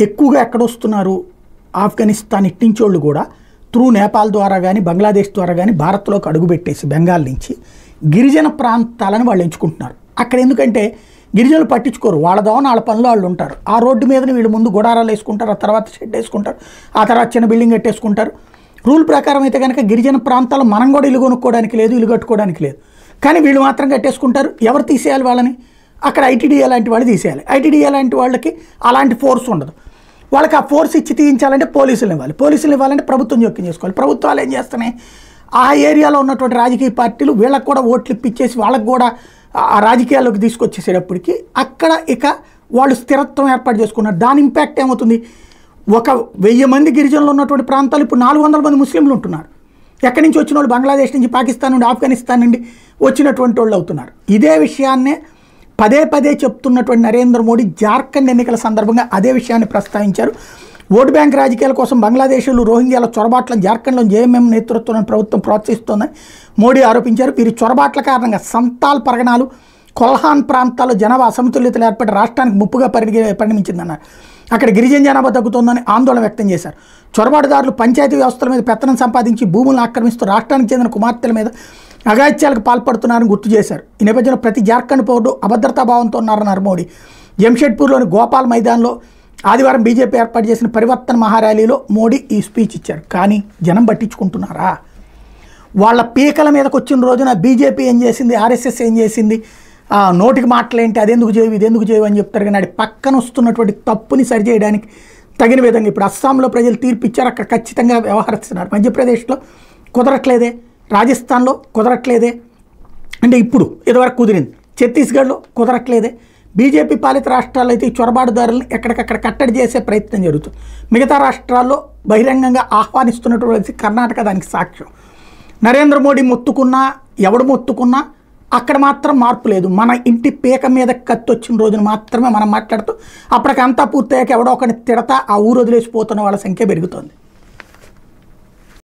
ఎక్కువగా ఎక్కడొస్తున్నారు? ఆఫ్ఘనిస్తాన్ ఇట్టించోళ్ళు కూడా త్రూ నేపాల్ ద్వారా కానీ బంగ్లాదేశ్ ద్వారా కానీ భారత్లోకి అడుగుపెట్టేసి బెంగాల్ నుంచి గిరిజన ప్రాంతాలను వాళ్ళు ఎంచుకుంటున్నారు. అక్కడ ఎందుకంటే గిరిజనులు పట్టించుకోరు, వాళ్ళ దోన వాళ్ళ పనులు వాళ్ళు ఉంటారు. ఆ రోడ్డు మీదనే వీళ్ళు ముందు గుడారాలు వేసుకుంటారు, ఆ తర్వాత షెడ్ వేసుకుంటారు, ఆ తర్వాత చిన్న బిల్డింగ్ కట్టేసుకుంటారు. రూల్ ప్రకారం అయితే కనుక గిరిజన ప్రాంతాల్లో మనం కూడా ఇల్లు కొనుక్కోవడానికి లేదు, ఇల్లు కట్టుకోవడానికి లేదు. కానీ వీళ్ళు మాత్రం కట్టేసుకుంటారు. ఎవరు తీసేయాలి వాళ్ళని? అక్కడ ఐటీడీఏ లాంటి వాళ్ళు తీసేయాలి. ఐటీడీఏ లాంటి వాళ్ళకి అలాంటి ఫోర్స్ ఉండదు. వాళ్ళకి ఆ ఫోర్స్ ఇచ్చి తీయించాలంటే పోలీసులు ఇవ్వాలి. పోలీసులు ఇవ్వాలంటే ప్రభుత్వం జోక్యం చేసుకోవాలి. ప్రభుత్వాలు ఏం చేస్తున్నాయి? ఆ ఏరియాలో ఉన్నటువంటి రాజకీయ పార్టీలు వీళ్ళకి కూడా ఓట్లు ఇప్పించేసి వాళ్ళకి కూడా ఆ రాజకీయాల్లోకి తీసుకొచ్చేసేటప్పటికి అక్కడ ఇక వాళ్ళు స్థిరత్వం ఏర్పాటు చేసుకున్నారు. దాని ఇంపాక్ట్ ఏమవుతుంది? 1000 మంది గిరిజనులు ఉన్నటువంటి ప్రాంతాలు ఇప్పుడు 400 మంది ముస్లింలు ఉంటున్నారు. ఎక్కడి నుంచి వచ్చిన వాళ్ళు? బంగ్లాదేశ్ నుంచి, పాకిస్తాన్ నుండి, ఆఫ్ఘనిస్తాన్ నుండి వచ్చినటువంటి వాళ్ళు అవుతున్నారు. ఇదే విషయాన్నే పదే పదే చెప్తున్నటువంటి నరేంద్ర మోడీ జార్ఖండ్ ఎన్నికల సందర్భంగా అదే విషయాన్ని ప్రస్తావించారు. ఓటు బ్యాంక్ రాజకీయాల కోసం బంగ్లాదేశ్లు, రోహింగ్యాల చొరబాట్లను జార్ఖండ్లో జేఎంఎం నేతృత్వంలోని ప్రభుత్వం ప్రోత్సహిస్తోందని మోడీ ఆరోపించారు. వీరి చొరబాట్ల కారణంగా సంతాల్ పరగణాలు, కొల్హాన్ ప్రాంతాల్లో జనాభా అసమతుల్యతలు ఏర్పడి రాష్ట్రానికి ముప్పుగా పరిణమించిందన్నారు. అక్కడ గిరిజన జనాభా తగ్గుతోందని ఆందోళన వ్యక్తం చేశారు. చొరబాటుదారులు పంచాయతీ వ్యవస్థల మీద పెత్తనం సంపాదించి భూములను ఆక్రమిస్తూ రాష్ట్రానికి చెందిన కుమార్తెల మీద అఘాయిత్యాలకు పాల్పడుతున్నారని గుర్తు చేశారు. ఈ నేపథ్యంలో ప్రతి జార్ఖండ్ పౌరుడు అభద్రతా భావంతో ఉన్నారన్నారు మోడీ. జంషెడ్పూర్లోని గోపాల్ మైదాన్లో ఆదివారం బీజేపీ ఏర్పాటు చేసిన పరివర్తన మహార్యాలీలో మోడీ ఈ స్పీచ్ ఇచ్చారు. కానీ జనం పట్టించుకుంటున్నారా? వాళ్ళ పీకల మీదకి వచ్చిన రోజున బీజేపీ ఏం చేసింది, ఆర్ఎస్ఎస్ ఏం చేసింది, నోటికి మాటలేంటి, అదెందుకు చేయవు ఇదెందుకు చేయవు అని చెప్తారు. కానీ అది పక్కన వస్తున్నటువంటి తప్పుని సరిచేయడానికి తగిన విధంగా ఇప్పుడు అస్సాంలో ప్రజలు తీర్పు ఇచ్చారు, అక్కడ ఖచ్చితంగా వ్యవహరిస్తున్నారు. మధ్యప్రదేశ్లో కుదరట్లేదే, రాజస్థాన్లో కుదరట్లేదే, అంటే ఇప్పుడు ఇదివరకు కుదిరింది, ఛత్తీస్గఢ్లో కుదరట్లేదే. బీజేపీ పాలిత రాష్ట్రాల్లో అయితే ఈ చొరబాటుదారులను ఎక్కడికక్కడ కట్టడి చేసే ప్రయత్నం జరుగుతుంది. మిగతా రాష్ట్రాల్లో బహిరంగంగా ఆహ్వానిస్తున్నటువంటి కర్ణాటక దానికి సాక్ష్యం. నరేంద్ర మోడీ మొత్తుకున్నా, ఎవడు మొత్తుకున్నా అక్కడ మాత్రం మార్పు లేదు. మన ఇంటి పీక మీద కత్తి వచ్చిన రోజున మాత్రమే మనం మాట్లాడుతూ అప్పటికంతా పూర్తయ్యాక ఎవడో ఒకరిని తిడతా ఆ ఊరు వదిలేసిపోతున్న వాళ్ళ సంఖ్య పెరుగుతుంది.